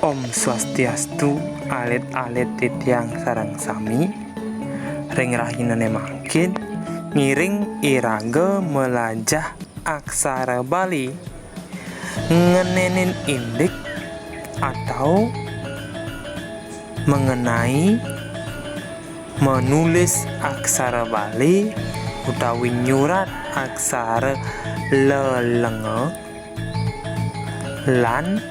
Om Swastiastu, alit-alit titiang sareng sami. Ring rahinane mangkin ngiring iraga melajah aksara Bali, ngenenin indik atau mengenai menulis aksara Bali utawi nyurat aksara lelenge lan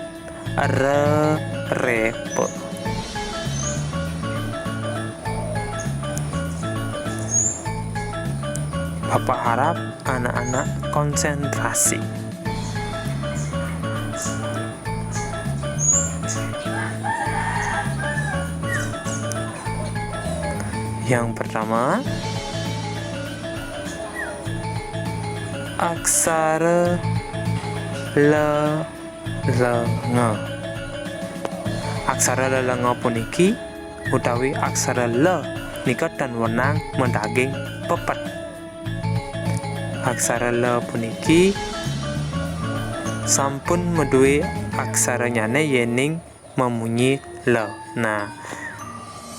rerepe. Bapak harap anak-anak konsentrasi. Yang pertama, aksara lelenge. Aksara lelenge puniki utawi aksara le nika dan wenang mendaging pepet. Aksara le puniki sampun meduwe aksara nyane yening memunyi le. Nah,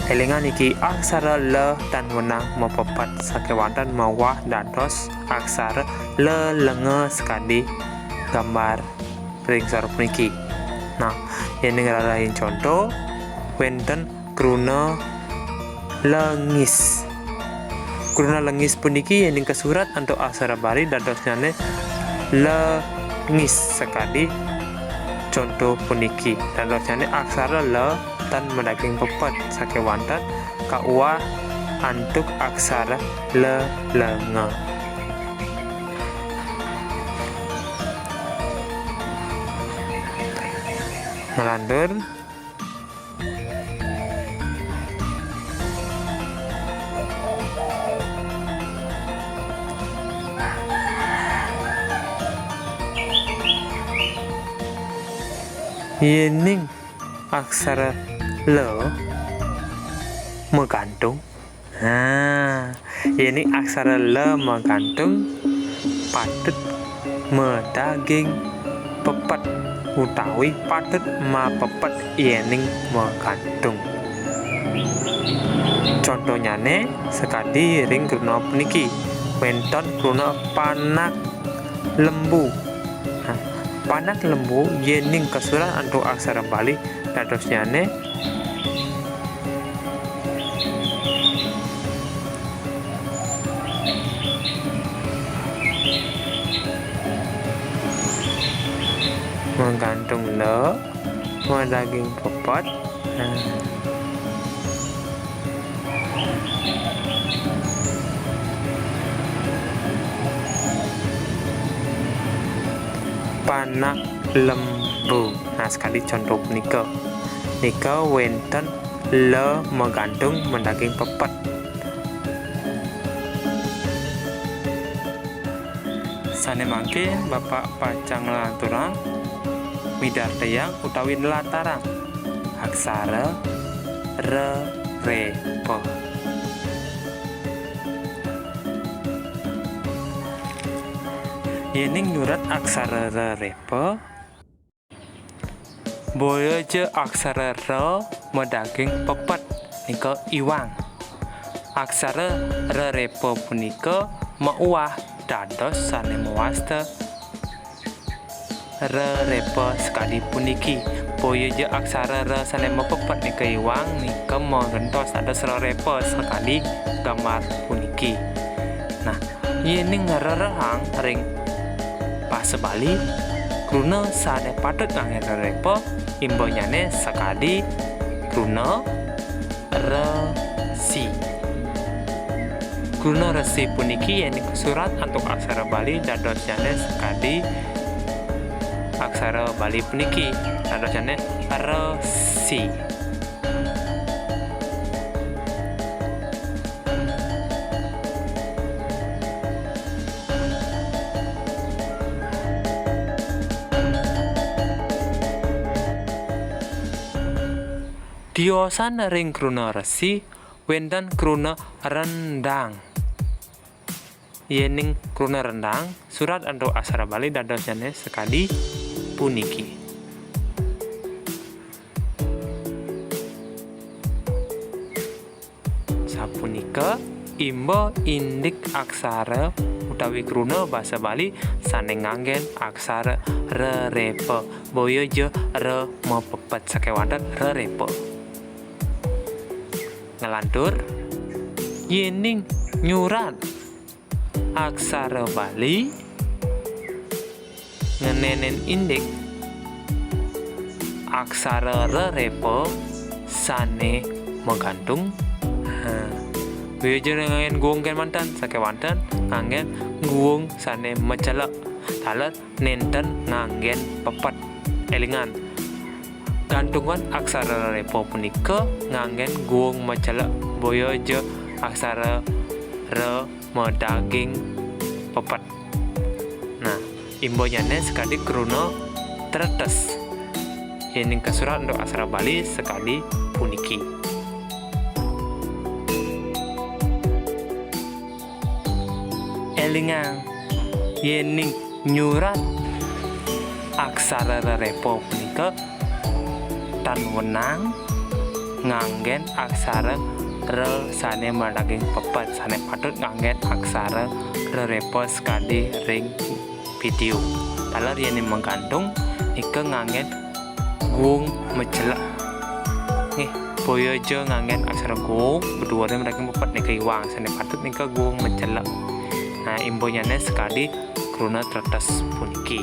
elingan iki aksara le dan wenang mepepet sakewanten mawah dados aksara lelenge sekadi gambar ring sora puniki. Nah, yening rarahin contoh wenten kruna lengis. Kruna lengis puniki yening kesurat untuk aksara Bali dados nyane lengis sekadi contoh puniki dados nyane aksara le dan mendaging pepet sakewanten kauah antuk aksara lelenge. Melandur yening aksara le menggantung. Nah, yening aksara le menggantung patut medaging pepet utawi patut mapepet yening menggantung. Contohnya ne sekadi ring kruna puniki wonten kruna panak lembu. Nah, panak lembu yening kesurat untuk aksara Bali dados nyane menggantung le medaging pepet. Panak lembu. Nah, sekali contoh punika nika wenten le menggantung mendaging pepet. Sane mangke Bapak pacang lanturang midartayang utawi latarang aksara rerepe. Yening nyurat aksara rerepe boyo je aksara re medaging pepet nika iwang. Aksara rerepe punika meuwah dados sane mewasta rerepe sekali puniki. Boyo je aksara re sane mepepet nika iwang nika mengentos dados rerepe sekali gambar puniki. Nah, yening rerehang ring basa Bali kruna sane patut ngangge rerepe imbonyane sekadi kruna resi. Kruna resi puniki yening surat untuk aksara Bali dados nyane sekadi aksara Bali puniki dados nyane resi. Diosan ring kruna resi wenten kruna rendang. Yening kruna rendang surat untuk aksara Bali dados jane sekadi puniki. punika imba indik aksara utawi kruna basa Bali sane nganggen aksara rerepe boyoja re mepepet sakewanten rerepe. Ngelantur yening nyurat aksara Bali ngenenen indik aksara rerepe sane menggantung boyoja nganggen guung ken mantan sakewanten nganggen guung sane mecelek taler nenten nganggen pepet elingan gantungan aksara repo punika nganggen guung mecelek boyoja aksara re medaging pepet. Nah, imbonyane sekali kruna tretes yening kesurat untuk aksara Bali sekali puniki. Elingan yening nyurat aksara repo punika tan wenang nganggen aksara re sane medaging pepet sane patut nganggen aksara repo sekali ring video. Taler yening menggantung ika nganggen guung mecelek nih boyoja nganggen aksara guung beduane medaging pepet nika iwang sane patut nika guung mecelek. Nah, imbonyane sekali kruna tretes puniki.